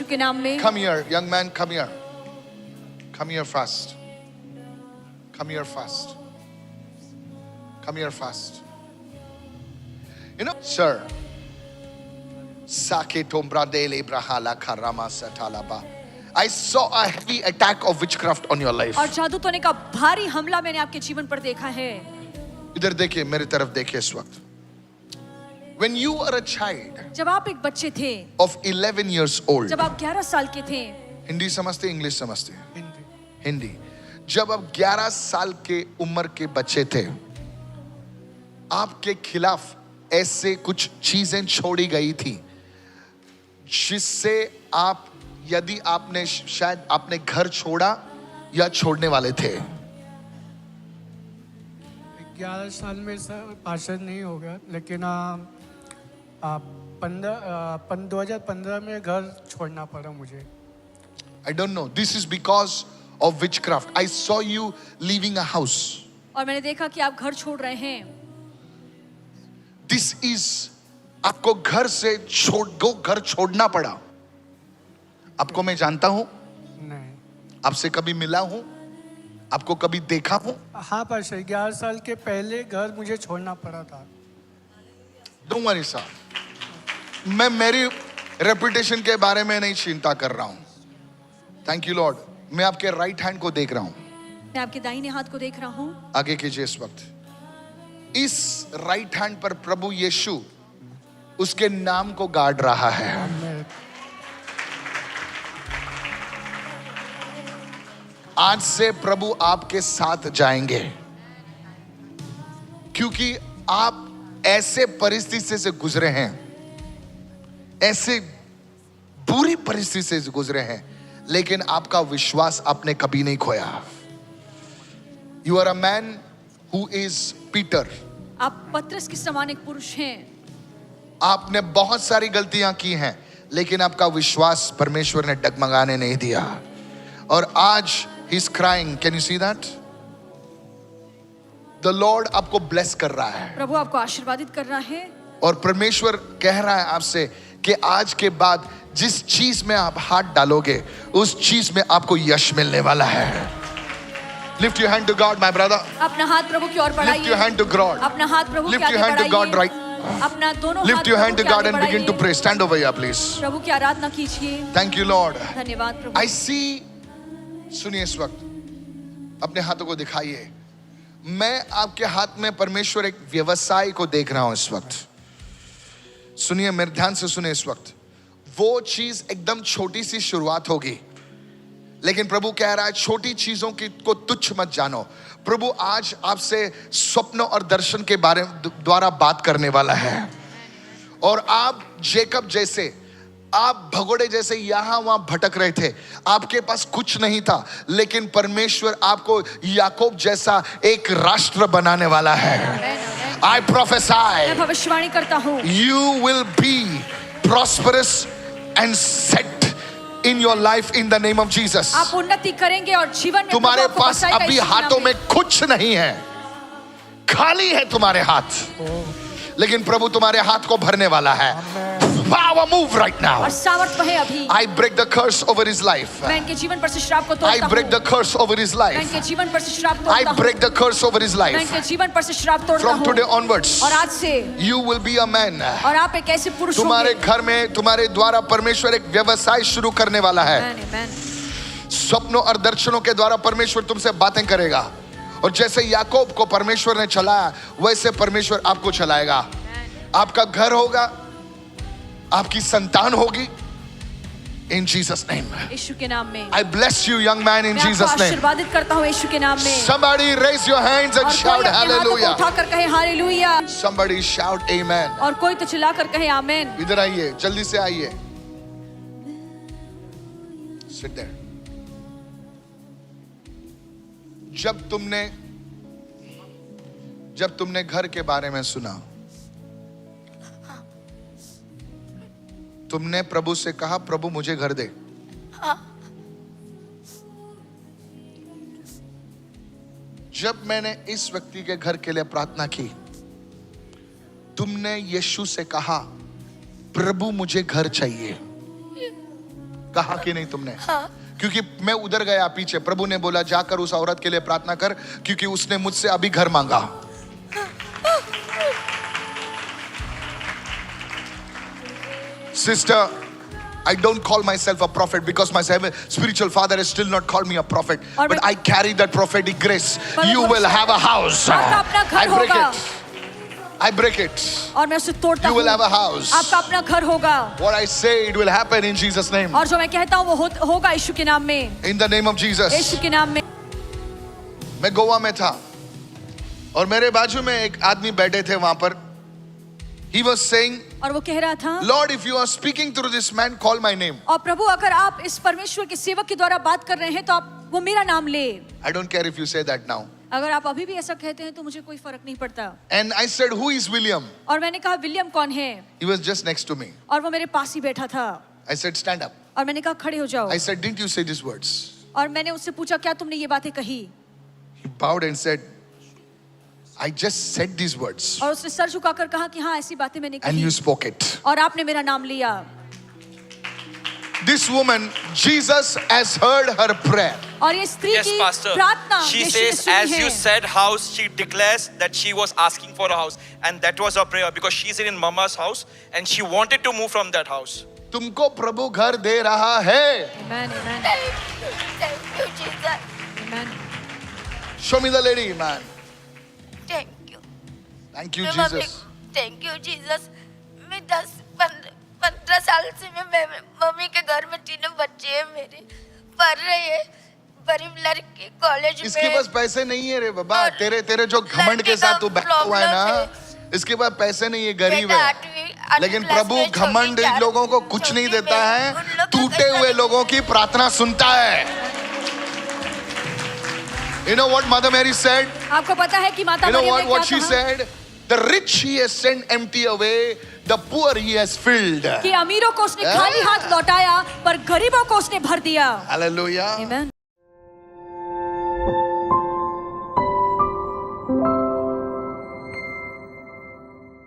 के नाम में। Come here, young man, come here. Come here fast. Come here fast. Come here fast. You know, sir. Sake tombra dele brahala karama satalaba. I saw a heavy attack of witchcraft on your life. और जादू टोने का भारी हमला मैंने आपके जीवन पर देखा है। इधर देखिए, मेरी तरफ देखिए इस वक्त। When you were a child जब आप एक बच्चे थे, of 11 years old, जब आप 11 साल के थे, हिंदी समझते, इंग्लिश समझते? हिंदी। जब आप 11 साल के उम्र के बच्चे थे, आपके खिलाफ ऐसे कुछ चीजें छोड़ी गई थी जिससे आप, यदि आपने शायद आपने घर छोड़ा या छोड़ने वाले थे। 11 साल में सर पार्षद नहीं होगा, लेकिन 2015 में घर छोड़ना पड़ा मुझे। I don't know. This is because of witchcraft. I saw you leaving a house. और मैंने देखा कि आप घर छोड़ रहे हैं। This is, आपको घर से घर छोड़ना पड़ा। आपको मैं जानता हूं, नहीं। आपसे कभी मिला हूं, आपको कभी देखा हूं। हाँ पार्षद, 11 साल के पहले घर मुझे छोड़ना पड़ा था। Don't worry sir, मैं मेरी रेपुटेशन के बारे में नहीं चिंता कर रहा हूं। Thank you Lord. मैं आपके राइट हैंड को देख रहा हूं। मैं आपके दाहिने हाथ को देख रहा हूं। आगे कीजिए इस वक्त। इस राइट हैंड पर प्रभु यीशु उसके नाम को गाड़ रहा है। आज से प्रभु आपके साथ जाएंगे, क्योंकि आप ऐसे परिस्थिति से गुजरे हैं, ऐसे बुरी परिस्थिति से गुजरे हैं, लेकिन आपका विश्वास आपने कभी नहीं खोया। You are a man who is Peter. आप पतरस के समान एक पुरुष हैं। आपने बहुत सारी गलतियां की हैं, लेकिन आपका विश्वास परमेश्वर ने डगमगाने नहीं दिया। और आज he is crying. Can you see that? The Lord आपको ब्लेस कर रहा है। प्रभु आपको आशीर्वादित कर रहा है। और परमेश्वर कह रहा है आपसे कि आज के बाद जिस चीज में आप हाथ डालोगे, उस चीज में आपको यश मिलने वाला है। Lift your hand to God, my brother. अपना हाथ प्रभु की ओर बढ़ाइए। Lift your hand to God. अपना हाथ प्रभु के Lift आगे your hand to God बढ़ाइए। right. अपना दोनों Lift your hand to God and प्रभु के begin to आगे pray. Stand over here, please. बढ़ाइए। प्रभु की आराधना कीजिए। Thank you, Lord. धन्यवाद प्रभु। I see. सुनिए इस वक्त, अपने हाथों को दिखाइए। मैं आपके हाथ में परमेश्वर एक व्यवसाय को देख रहा हूं इस वक्त। सुनिए, मेरे ध्यान से सुनिए इस वक्त। वो चीज एकदम छोटी सी शुरुआत होगी, लेकिन प्रभु कह रहा है छोटी चीजों की को तुच्छ मत जानो। प्रभु आज आपसे स्वप्नों और दर्शन के बारे द्वारा बात करने वाला है। और आप जेकब जैसे, आप भगोड़े जैसे यहां वहां भटक रहे थे, आपके पास कुछ नहीं था, लेकिन परमेश्वर आपको याकूब जैसा एक राष्ट्र बनाने वाला है। I prophesy, मैं भविष्यवाणी करता हूँ, you will be prosperous and set in your life in the name of Jesus. आप उन्नति करेंगे और जीवन में तुम्हारे प्रभु आपको पास बसाएगा अभी इस दुनिया हाथों में में। कुछ नहीं है, खाली है तुम्हारे हाथ, लेकिन प्रभु तुम्हारे हाथ को भरने वाला है। Power move right now. और सामर्थ है अभी। I break the curse over his life. मैं इनके जीवन पर से श्राप को तोड़ता I हूँ। break the curse over his मैं life. इनके जीवन पर से श्राप I तोड़ता हूँ। break the curse over his मैं life. इनके जीवन पर से श्राप तोड़ता From हूँ। today onwards, और आज से you will be a man. और आप एक ऐसे पुरुष तुम्हारे होंगे। घर में तुम्हारे द्वारा परमेश्वर एक व्यवसाय शुरू करने वाला है। आमेन। स्वप्नों और दर्शनों के द्वारा परमेश्वर तुमसे बातें करेगा, और जैसे याकूब को परमेश्वर ने चलाया, वैसे परमेश्वर आपको चलाएगा। आपका घर होगा, आपकी संतान होगी, in Jesus name. यीशु के नाम में। I bless you, young man, in मैं आपको Jesus name. आशीर्वादित करता हूँ यीशु के नाम में। Somebody raise your hands and और shout कोई अपने हाथों को hallelujah. उठाकर कहे हालेलुया। Somebody shout amen. और कोई तो चिल्लाकर कहे आमेन। इधर आइए, जल्दी से आइए। Sit there. जब तुमने घर के बारे में सुना, तुमने प्रभु से कहा, प्रभु मुझे घर दे। जब मैंने इस व्यक्ति के घर के लिए प्रार्थना की, तुमने यीशु से कहा, प्रभु मुझे घर चाहिए। कहा कि नहीं तुमने? हाँ। क्योंकि मैं उधर गया पीछे, प्रभु ने बोला जाकर उस औरत के लिए प्रार्थना कर, क्योंकि उसने मुझसे अभी घर मांगा। Sister, I don't call myself a prophet because my spiritual father has still not called me a prophet. और But I carry that prophetic grace. पर You वो will have a house. आपका अपना घर I break होगा। it. I break it. और मैं उसे तोड़ता You हूँ। will have a house. आपका अपना घर होगा। What I say, it will happen in Jesus' name. और जो मैं कहता हूँ वो होगा यीशु के नाम में। In the name of Jesus. यीशु के नाम में। मैं गोवा में था और मेरे बाजू में एक आदमी बैठे थे वहां पर। He was saying, और वो कह रहा था, Lord, if you are speaking through this man, call my name. और प्रभु अगर आप इस परमेश्वर के सेवक के द्वारा बात कर रहे हैं तो आप वो मेरा नाम ले। I don't care if you say that now. अगर आप अभी भी ऐसा कहते हैं तो मुझे कोई फर्क नहीं पड़ता। And I said, who is William? और मैंने कहा विलियम कौन है? He was just next to me. और वो मेरे पास ही बैठा था। I said, stand up. और मैंने कहा खड़े हो जाओ। I said, didn't you say these words? और मैंने उससे पूछा क्या तुमने ये बातें कही? He bowed and said, I just said these words. और उसने सर झुकाकर कहा कि हाँ ऐसी बातें मैंने And कही। you spoke it. और आपने मेरा नाम लिया। This woman, Jesus has heard her prayer. और ये स्त्री Yes, की Pastor. प्रार्थना She यीशु ने says, सुनी as you है। said house, she declares that she was asking for a house. And that was her prayer because she's in Mama's house and she wanted to move from that house. तुमको प्रभु घर दे रहा है. Amen, amen, Thank you, Jesus. amen. Show me the lady, man. Thank you. Thank you, मैं Jesus. Thank you Jesus. मैं 10-15 साल से मैं mummy के घर में, तीनों बच्चे हैं मेरे, पढ़ रहे हैं, गरीब लड़की कॉलेज में। इसके पास पैसे नहीं है रे बाबा। और तेरे जो घमंड के लड़के साथ का तू बैठा हुआ है ना, प्रॉब्लम इसके पास पैसे नहीं है, गरीब बेटा है। 8वीं लेकिन क्लास प्रभु में, घमंड छोटी लोगों को कुछ छोटी नहीं में, देता है, उन लोग का टूटे हुए लोगों की प्रार्थना सुनता है। You know what Mother Mary said? आपको पता है कि माता You know मरियम ने what क्या she कहा? said? The rich he has sent empty away, the poor he has filled. कि अमीरों को उसने खाली हाथ लौटाया पर गरीबों को उसने भर दिया। Hallelujah. Amen.